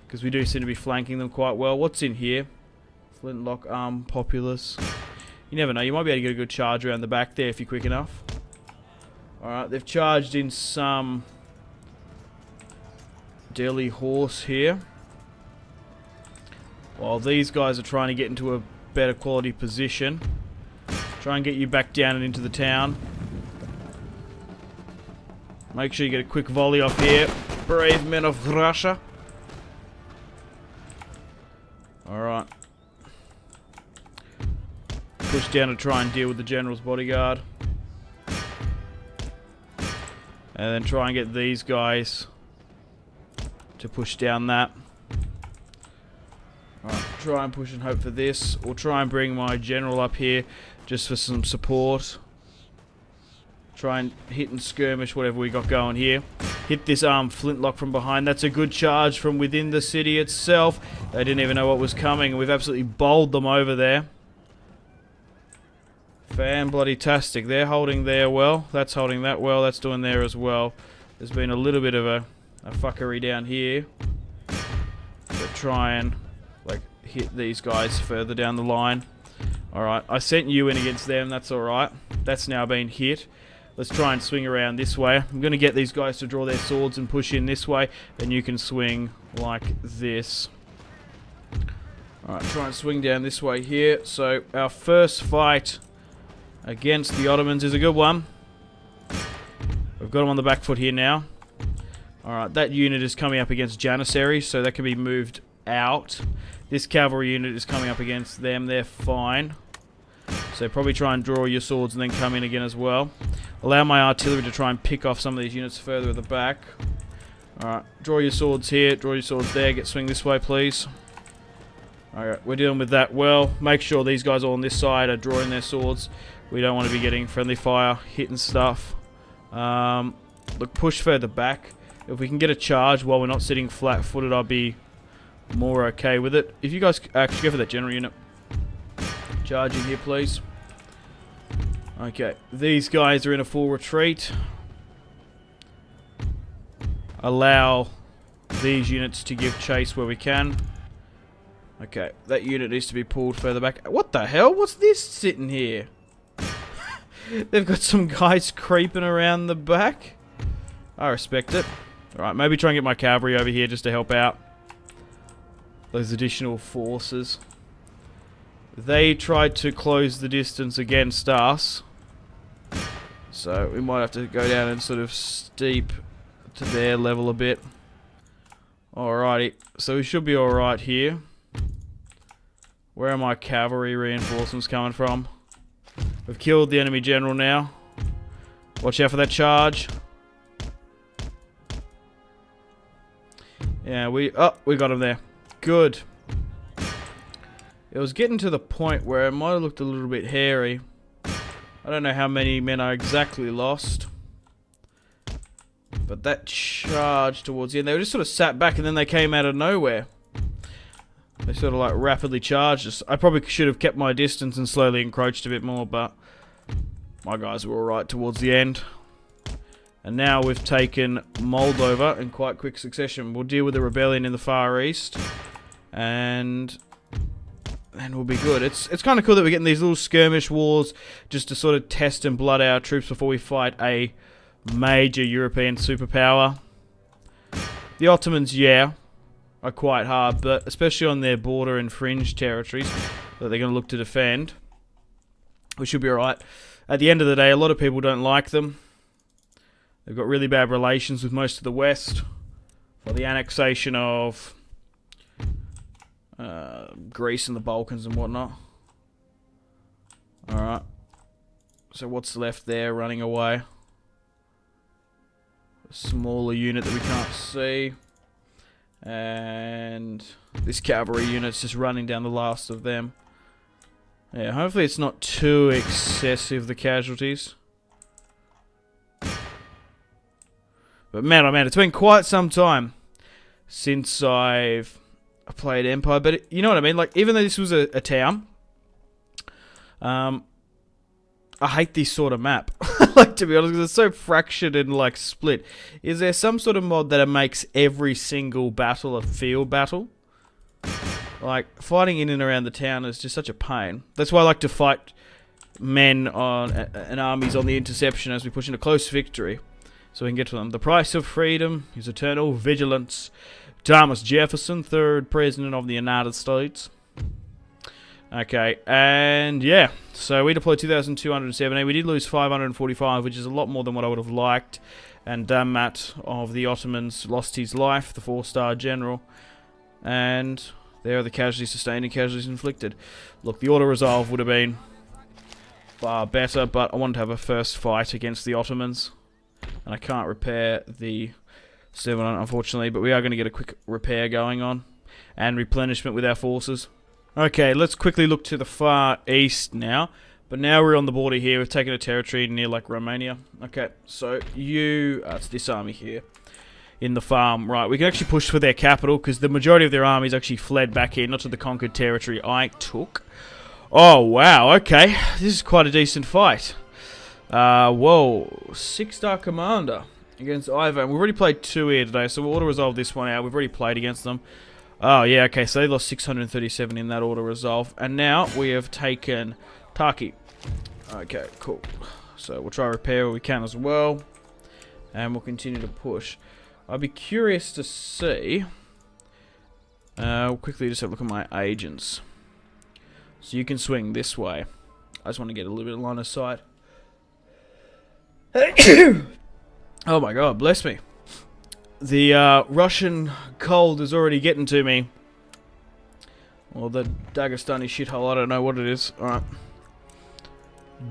Because we do seem to be flanking them quite well. What's in here? Flintlock arm populace. You never know, you might be able to get a good charge around the back there if you're quick enough. Alright, they've charged in some Delhi horse here. While these guys are trying to get into a better quality position. Try and get you back down and into the town. Make sure you get a quick volley off here. Brave men of Russia. Alright. Push down to try and deal with the general's bodyguard. And then try and get these guys to push down that. Alright, try and push and hope for this. We'll try and bring my general up here just for some support. Try and hit and skirmish whatever we got going here. Hit this flintlock from behind. That's a good charge from within the city itself. They didn't even know what was coming, and we've absolutely bowled them over there. Fan-bloody-tastic. They're holding there well. That's holding that well. That's doing there as well. There's been a little bit of a fuckery down here. But try and hit these guys further down the line. Alright, I sent you in against them. That's alright. That's now been hit. Let's try and swing around this way. I'm going to get these guys to draw their swords and push in this way. And you can swing like this. Alright, try and swing down this way here. So, our first fight against the Ottomans is a good one. We've got them on the back foot here now. Alright, that unit is coming up against Janissaries, so that can be moved out. This cavalry unit is coming up against them. They're fine. So probably try and draw your swords and then come in again as well. Allow my artillery to try and pick off some of these units further at the back. Alright, draw your swords here, draw your swords there, get swing this way please. Alright, we're dealing with that well. Make sure these guys all on this side are drawing their swords. We don't want to be getting friendly fire, hitting stuff. Look, push further back. If we can get a charge while we're not sitting flat-footed, I'll be more okay with it. If you guys actually go for that general unit. Charging here, please. Okay, these guys are in a full retreat. Allow these units to give chase where we can. Okay, that unit needs to be pulled further back. What the hell? What's this sitting here? They've got some guys creeping around the back. I respect it. Alright, maybe try and get my cavalry over here just to help out those additional forces. They tried to close the distance against us. So we might have to go down and sort of steep to their level a bit. Alrighty, so we should be alright here. Where are my cavalry reinforcements coming from? We've killed the enemy general now. Watch out for that charge. Yeah, we got him there. Good. It was getting to the point where it might have looked a little bit hairy. I don't know how many men I exactly lost. But that charge towards the end, they were just sort of sat back and then they came out of nowhere. They sort of like rapidly charged us. I probably should have kept my distance and slowly encroached a bit more, but my guys were alright towards the end. And now we've taken Moldova in quite quick succession. We'll deal with the rebellion in the Far East. And we'll be good. It's kind of cool that we're getting these little skirmish wars just to sort of test and blood our troops before we fight a major European superpower. The Ottomans, yeah, are quite hard, but especially on their border and fringe territories that they're going to look to defend, we should be alright. At the end of the day, a lot of people don't like them. They've got really bad relations with most of the West for the annexation of Greece and the Balkans and whatnot. Alright. So what's left there running away? A smaller unit that we can't see. And this cavalry unit's just running down the last of them. Yeah, hopefully it's not too excessive, the casualties. But man, oh man, it's been quite some time since I've played Empire. But you know what I mean? Like, even though this was a town, I hate this sort of map. Like, to be honest, because it's so fractured and like split. Is there some sort of mod that makes every single battle a field battle? Like, fighting in and around the town is just such a pain. That's why I like to fight men on and armies on the interception as we push into close victory, so we can get to them. The price of freedom is eternal vigilance. Thomas Jefferson, 3rd President of the United States. Okay, and yeah, so we deployed 2,270. We did lose 545, which is a lot more than what I would have liked. And Darthmod of the Ottomans lost his life, the 4-star general. And there are the casualties sustained and casualties inflicted. Look, the auto-resolve would have been far better, but I wanted to have a first fight against the Ottomans. And I can't repair the 7, unfortunately, but we are going to get a quick repair going on. And replenishment with our forces. Okay, let's quickly look to the far east now. But now we're on the border here. We've taken a territory near, like, Romania. Okay, so it's this army here in the farm. Right, we can actually push for their capital because the majority of their armies actually fled back here, not to the conquered territory I took. Oh, wow, okay. This is quite a decent fight. Whoa, 6-star commander against Ivan. We've already played 2 here today, so we'll auto-resolve this one out. We've already played against them. Oh, yeah, okay, so they lost 637 in that auto-resolve. And now we have taken Turkey. Okay, cool. So we'll try to repair what we can as well. And we'll continue to push. I'd be curious to see. We'll quickly just have a look at my agents. So you can swing this way. I just want to get a little bit of line of sight. Oh my god, bless me. The Russian cold is already getting to me. Or the Dagestani shithole, I don't know what it is. Alright.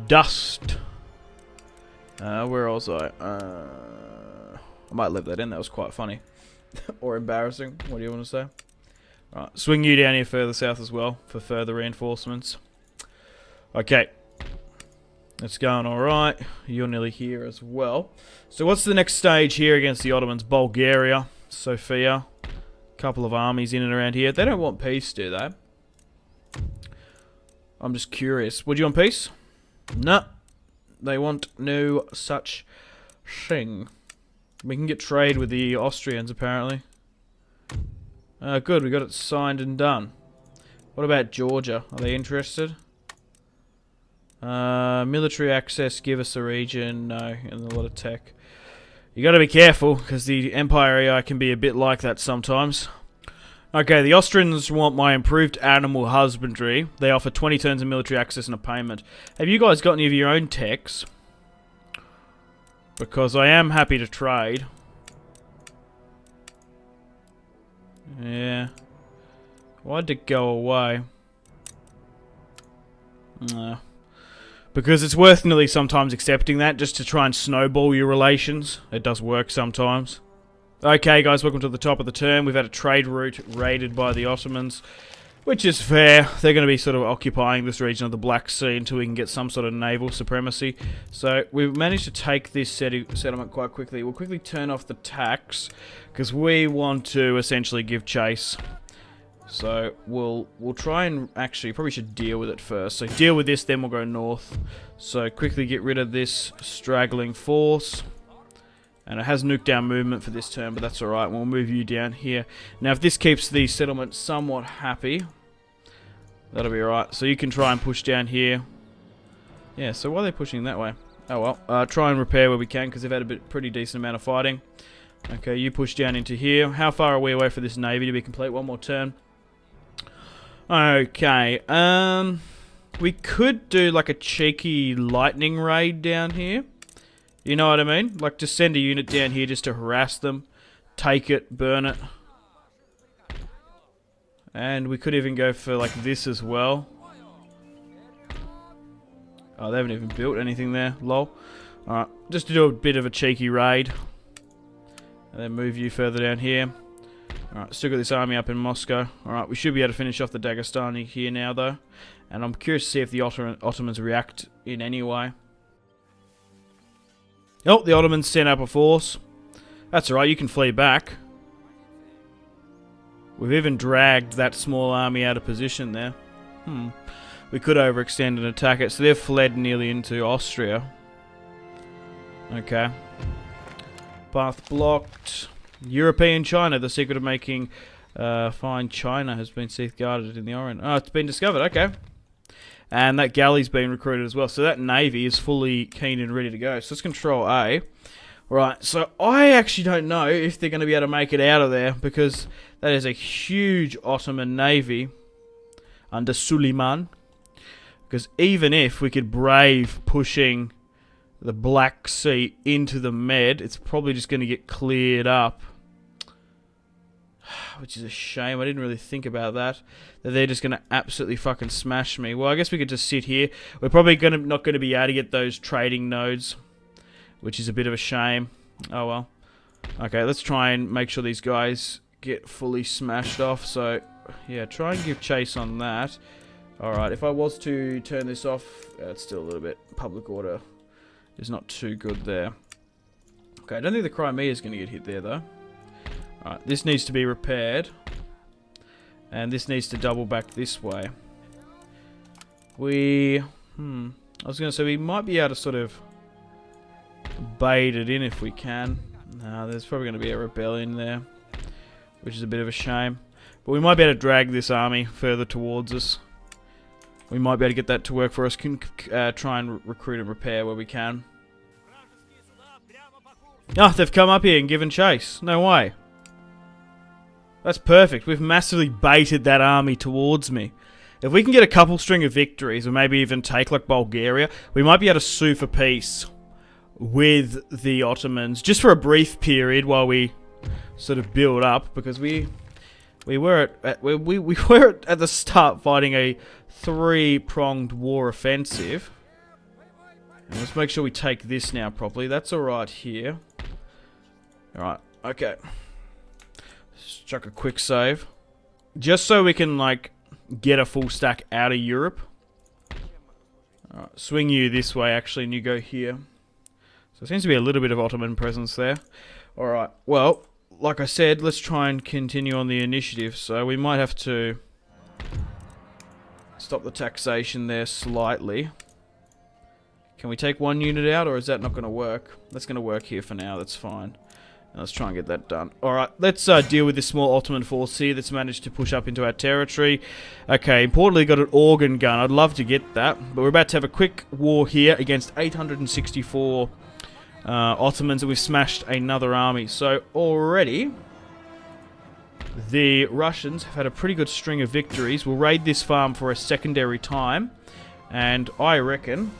Dust. Where was I? I might leave that in. That was quite funny. Or embarrassing. What do you want to say? Right, swing you down here further south as well for further reinforcements. Okay. That's going alright. You're nearly here as well. So what's the next stage here against the Ottomans? Bulgaria, Sofia. Couple of armies in and around here. They don't want peace, do they? I'm just curious. Would you want peace? No. They want no such thing. We can get trade with the Austrians, apparently. Good, we got it signed and done. What about Georgia? Are they interested? Military access, give us a region. No, and a lot of tech. You gotta be careful, because the Empire AI can be a bit like that sometimes. Okay, the Austrians want my improved animal husbandry. They offer 20 turns of military access and a payment. Have you guys got any of your own techs? Because I am happy to trade. Yeah. Why'd it go away? No. Because it's worth nearly sometimes accepting that, just to try and snowball your relations. It does work sometimes. Okay guys, welcome to the top of the turn. We've had a trade route raided by the Ottomans, which is fair. They're going to be sort of occupying this region of the Black Sea until we can get some sort of naval supremacy. So we've managed to take this settlement quite quickly. We'll quickly turn off the tax, because we want to essentially give chase. So we'll try and actually probably should deal with it first. So deal with this, then we'll go north. So quickly get rid of this straggling force. And it has nuked down movement for this turn, but that's alright. We'll move you down here. Now, if this keeps the settlement somewhat happy, that'll be alright. So you can try and push down here. Yeah, so why are they pushing that way? Oh well. Try and repair where we can, because they've had a pretty decent amount of fighting. Okay, you push down into here. How far are we away for this navy to be complete? One more turn. Okay. We could do like a cheeky lightning raid down here. You know what I mean? Like, just send a unit down here just to harass them. Take it, burn it. And we could even go for, like, this as well. Oh, they haven't even built anything there. Lol. Alright, just to do a bit of a cheeky raid. And then move you further down here. Alright, still got this army up in Moscow. Alright, we should be able to finish off the Dagestani here now, though. And I'm curious to see if the Ottomans react in any way. Oh, the Ottomans sent up a force. That's alright, you can flee back. We've even dragged that small army out of position there. We could overextend and attack it. So they've fled nearly into Austria. Okay. Path blocked. European China, the secret of making fine China has been safeguarded in the Orient. Oh, it's been discovered, okay. And that galley's been recruited as well. So that navy is fully keen and ready to go. So let's control A. Right, so I actually don't know if they're going to be able to make it out of there, because that is a huge Ottoman navy under Suleiman. Because even if we could brave pushing the Black Sea into the Med, it's probably just going to get cleared up. Which is a shame. I didn't really think about that. That they're just going to absolutely fucking smash me. Well, I guess we could just sit here. We're probably not going to be able to get those trading nodes, which is a bit of a shame. Oh well. Okay, let's try and make sure these guys get fully smashed off. So, yeah, try and give chase on that. Alright, if I was to turn this off, it's still a little bit. Public order is not too good there. Okay, I don't think the Crimea is going to get hit there, though. Alright, this needs to be repaired. And this needs to double back this way. I was going to say, we might be able to sort of bait it in if we can. No, there's probably going to be a rebellion there, which is a bit of a shame. But we might be able to drag this army further towards us. We might be able to get that to work for us. Can try and recruit and repair where we can. Oh, they've come up here and given chase. No way. That's perfect. We've massively baited that army towards me. If we can get a couple string of victories, or maybe even take like Bulgaria, we might be able to sue for peace with the Ottomans, just for a brief period while we sort of build up, because we were at the start fighting a three-pronged war offensive. And let's make sure we take this now properly. That's alright here. Alright, okay. Let's chuck a quick save. Just so we can, like, get a full stack out of Europe. Alright, swing you this way, actually, and you go here. So there seems to be a little bit of Ottoman presence there. Alright, well, like I said, let's try and continue on the initiative. So we might have to stop the taxation there slightly. Can we take one unit out, or is that not going to work? That's going to work here for now, that's fine. And let's try and get that done. Alright, let's deal with this small Ottoman force here that's managed to push up into our territory. Okay, importantly got an organ gun. I'd love to get that, but we're about to have a quick war here against 864 Ottomans, and we've smashed another army. So already, the Russians have had a pretty good string of victories. We'll raid this farm for a secondary time, and I reckon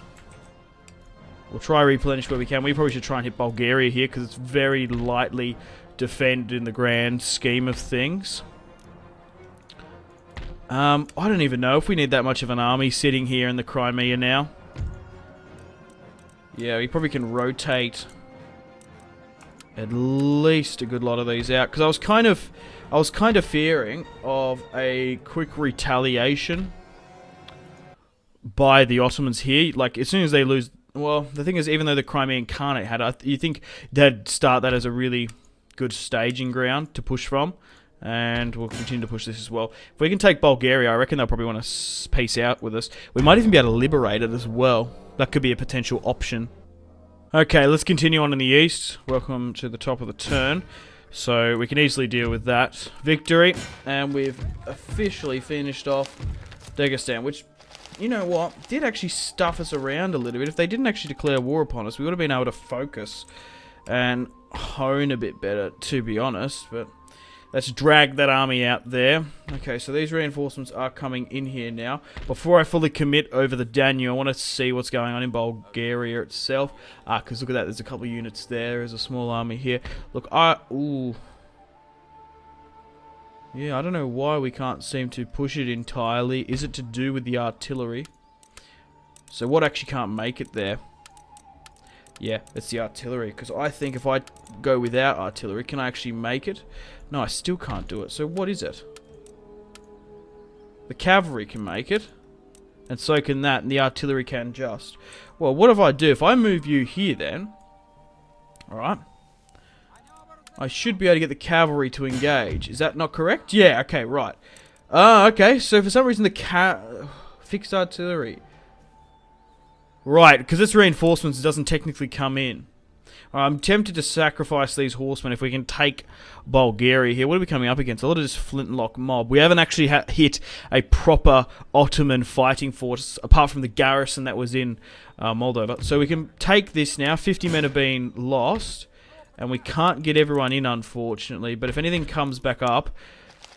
we'll try replenish where we can. We probably should try and hit Bulgaria here, because it's very lightly defended in the grand scheme of things. I don't even know if we need that much of an army sitting here in the Crimea now. Yeah, we probably can rotate at least a good lot of these out, because I was kind of fearing of a quick retaliation by the Ottomans here. Like, as soon as they lose, well, the thing is, even though the Crimean Khanate had, you think they'd start that as a really good staging ground to push from, and we'll continue to push this as well. If we can take Bulgaria, I reckon they'll probably want to peace out with us. We might even be able to liberate it as well. That could be a potential option. Okay, let's continue on in the east. Welcome to the top of the turn. So we can easily deal with that. Victory. And we've officially finished off Dagestan, which, you know what, did actually stuff us around a little bit. If they didn't actually declare war upon us, we would have been able to focus and hone a bit better, to be honest. But let's drag that army out there. Okay, so these reinforcements are coming in here now. Before I fully commit over the Danube, I want to see what's going on in Bulgaria itself. Because look at that, there's a couple of units there. There's a small army here. Look, ooh. Yeah, I don't know why we can't seem to push it entirely. Is it to do with the artillery? So what actually can't make it there? Yeah, it's the artillery. Because I think if I go without artillery, can I actually make it? No, I still can't do it. So what is it? The cavalry can make it. And so can that. And the artillery can just. Well, what if I do? If I move you here then. Alright. I should be able to get the cavalry to engage. Is that not correct? Yeah, okay, right. Okay, so for some reason the fixed artillery. Right, because it's reinforcements, it doesn't technically come in. I'm tempted to sacrifice these horsemen if we can take Bulgaria here. What are we coming up against? A lot of this flintlock mob. We haven't actually hit a proper Ottoman fighting force, apart from the garrison that was in Moldova. So we can take this now. 50 men have been lost, and we can't get everyone in, unfortunately. But if anything comes back up,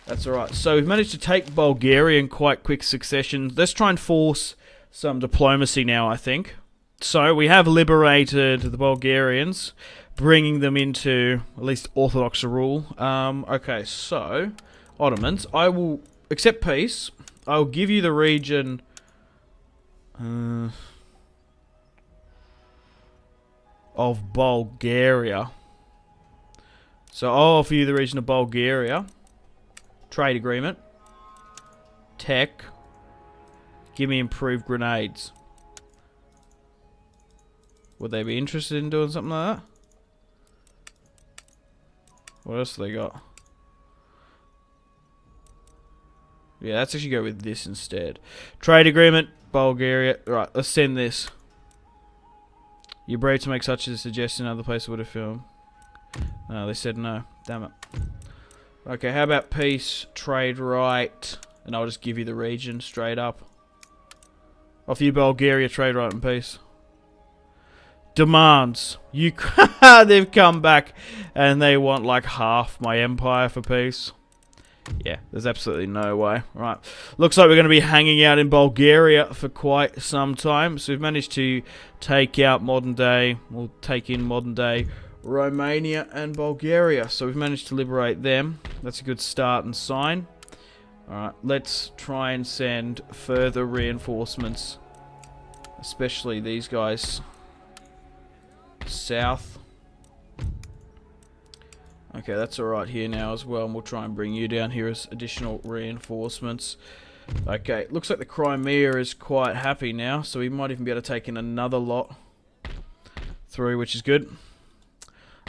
that's alright. So we've managed to take Bulgaria in quite quick succession. Let's try and force some diplomacy now, I think. So we have liberated the Bulgarians, bringing them into at least orthodox rule. Okay, so Ottomans, I will accept peace. I will give you the region. Of Bulgaria. So I'll offer you the region of Bulgaria. Trade agreement. Tech. Give me improved grenades. Would they be interested in doing something like that? What else do they got? Yeah, let's actually go with this instead. Trade agreement, Bulgaria. Right, let's send this. You're brave to make such a suggestion, other places would have filmed. No, they said no. Damn it. Okay, how about peace, trade right, and I'll just give you the region straight up. Offer you Bulgaria, trade right and peace. Demands. You they've come back and they want like half my empire for peace. Yeah, there's absolutely no way. Right. Looks like we're going to be hanging out in Bulgaria for quite some time. So we've managed to take out modern day, we'll take in modern day Romania and Bulgaria. So we've managed to liberate them. That's a good start and sign. Alright, let's try and send further reinforcements. Especially these guys. south. Okay, that's alright here now as well, and we'll try and bring you down here as additional reinforcements. Okay, looks like the Crimea is quite happy now, so we might even be able to take in another lot through, which is good.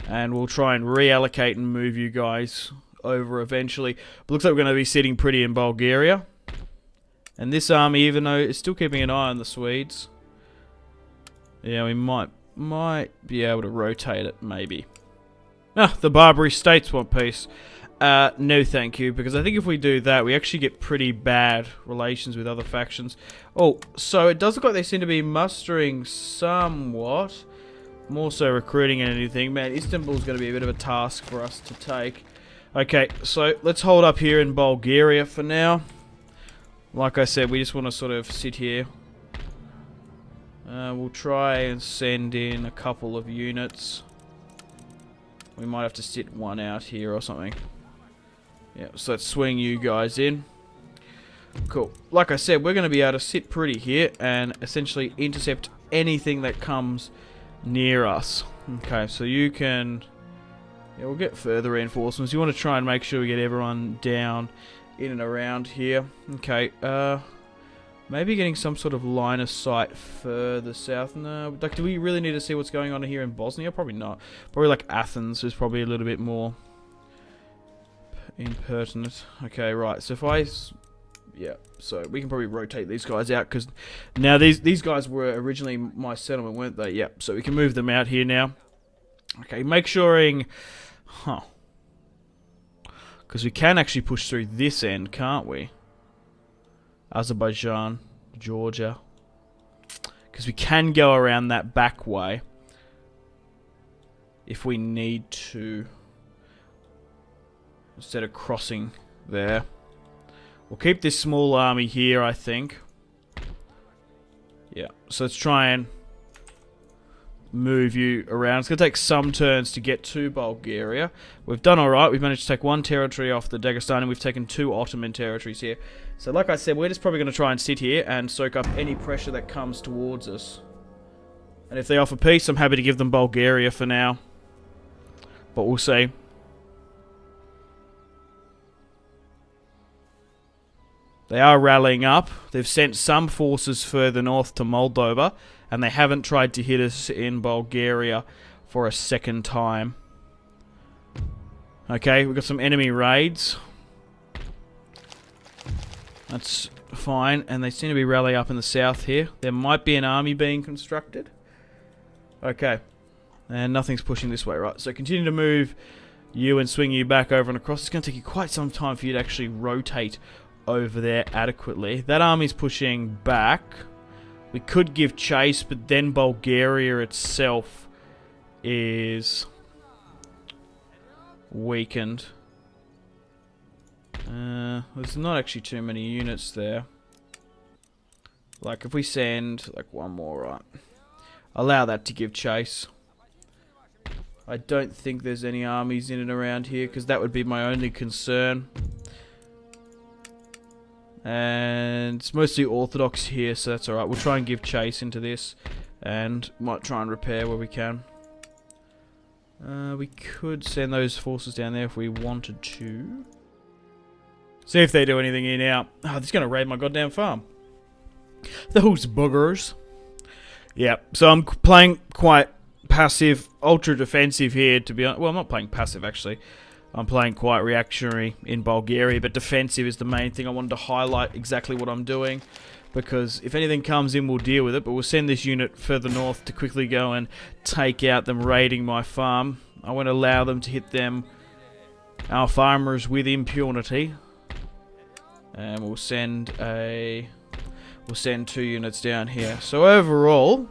And we'll try and reallocate and move you guys over eventually. But looks like we're going to be sitting pretty in Bulgaria. And this army, even though it's still keeping an eye on the Swedes, yeah, we might be able to rotate it, maybe. Ah, the Barbary States want peace. No thank you, because I think if we do that, we actually get pretty bad relations with other factions. Oh, so it does look like they seem to be mustering somewhat. More so recruiting and anything. Man, Istanbul's going to be a bit of a task for us to take. Okay, so let's hold up here in Bulgaria for now. Like I said, we just want to sort of sit here. We'll try and send in a couple of units. We might have to sit one out here or something. Yeah, so let's swing you guys in. Cool. Like I said, we're going to be able to sit pretty here and essentially intercept anything that comes near us. Okay, so you can... yeah, we'll get further reinforcements. You want to try and make sure we get everyone down in and around here. Okay, maybe getting some sort of line of sight further south. No, like, do we really need to see what's going on here in Bosnia? Probably not. Probably like Athens is probably a little bit more impertinent. Okay, right. So if I... yeah, so we can probably rotate these guys out, because now these guys were originally my settlement, weren't they? Yep, so we can move them out here now. Okay, make sureing... huh. Because we can actually push through this end, can't we? Azerbaijan, Georgia. Because we can go around that back way if we need to, instead of crossing there. We'll keep this small army here, I think. Yeah, so let's try and move you around. It's going to take some turns to get to Bulgaria. We've done alright. We've managed to take one territory off the Dagestan, and we've taken 2 Ottoman territories here. So like I said, we're just probably going to try and sit here and soak up any pressure that comes towards us. And if they offer peace, I'm happy to give them Bulgaria for now. But we'll see. They are rallying up. They've sent some forces further north to Moldova, and they haven't tried to hit us in Bulgaria for a second time. Okay, we've got some enemy raids. That's fine, and they seem to be rallying up in the south here. There might be an army being constructed. Okay, and nothing's pushing this way, right? So continue to move you and swing you back over and across. It's going to take you quite some time for you to actually rotate over there adequately. That army's pushing back. We could give chase, but then Bulgaria itself is weakened. There's not actually too many units there. Like, if we send, like, one more, right? Allow that to give chase. I don't think there's any armies in and around here, because that would be my only concern. And it's mostly Orthodox here, so that's alright. We'll try and give chase into this, and might try and repair where we can. We could send those forces down there if we wanted to. See if they do anything here now. Oh, they're going to raid my goddamn farm. Those buggers. Yeah, so I'm playing quite passive, ultra defensive here, to be honest. Well, I'm not playing passive, actually. I'm playing quite reactionary in Bulgaria, but defensive is the main thing. I wanted to highlight exactly what I'm doing, because if anything comes in, we'll deal with it, but we'll send this unit further north to quickly go and take out them raiding my farm. I won't allow them to hit them, our farmers, with impunity. And we'll send 2 units down here. So overall,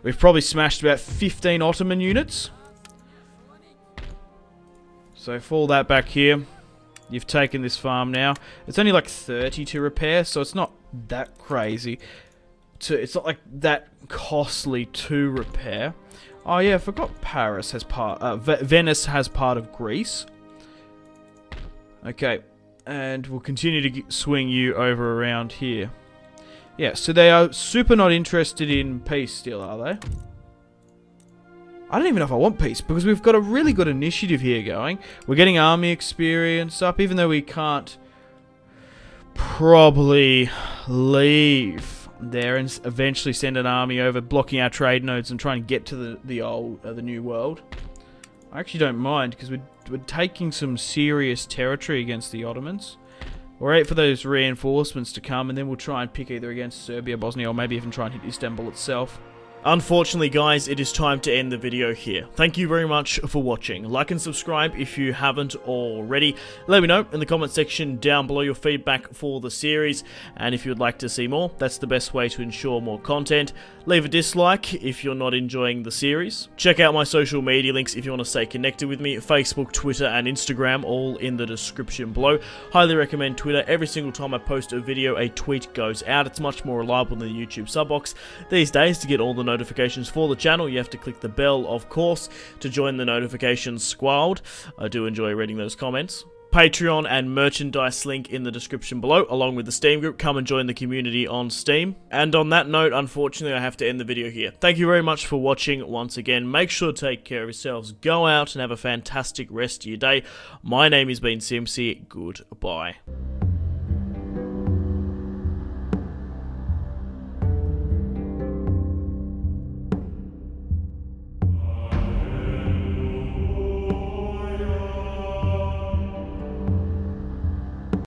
we've probably smashed about 15 Ottoman units. So fall that back here. You've taken this farm now. It's only like 30 to repair, so it's not that crazy. It's not like that costly to repair. Oh yeah, I forgot Paris has Venice has part of Greece. Okay, and we'll continue to swing you over around here. Yeah, so they are super not interested in peace still, are they? I don't even know if I want peace, because we've got a really good initiative here going. We're getting army experience up, even though we can't probably leave there and eventually send an army over, blocking our trade nodes and trying to get to the new world. I actually don't mind, because we're taking some serious territory against the Ottomans. We'll wait for those reinforcements to come, and then we'll try and pick either against Serbia, Bosnia, or maybe even try and hit Istanbul itself. Unfortunately, guys, it is time to end the video here. Thank you very much for watching. Like and subscribe if you haven't already. Let me know in the comment section down below your feedback for the series, and if you'd like to see more, that's the best way to ensure more content. Leave a dislike if you're not enjoying the series. Check out my social media links if you want to stay connected with me. Facebook, Twitter, and Instagram, all in the description below. Highly recommend Twitter. Every single time I post a video, a tweet goes out. It's much more reliable than the YouTube sub box. These days, to get all the notifications for the channel, you have to click the bell, of course, to join the notifications squad. I do enjoy reading those comments. Patreon and merchandise link in the description below, along with the Steam group. Come and join the community on Steam. And on that note, unfortunately, I have to end the video here. Thank you very much for watching once again. Make sure to take care of yourselves. Go out and have a fantastic rest of your day. My name has been Simpzy. Goodbye.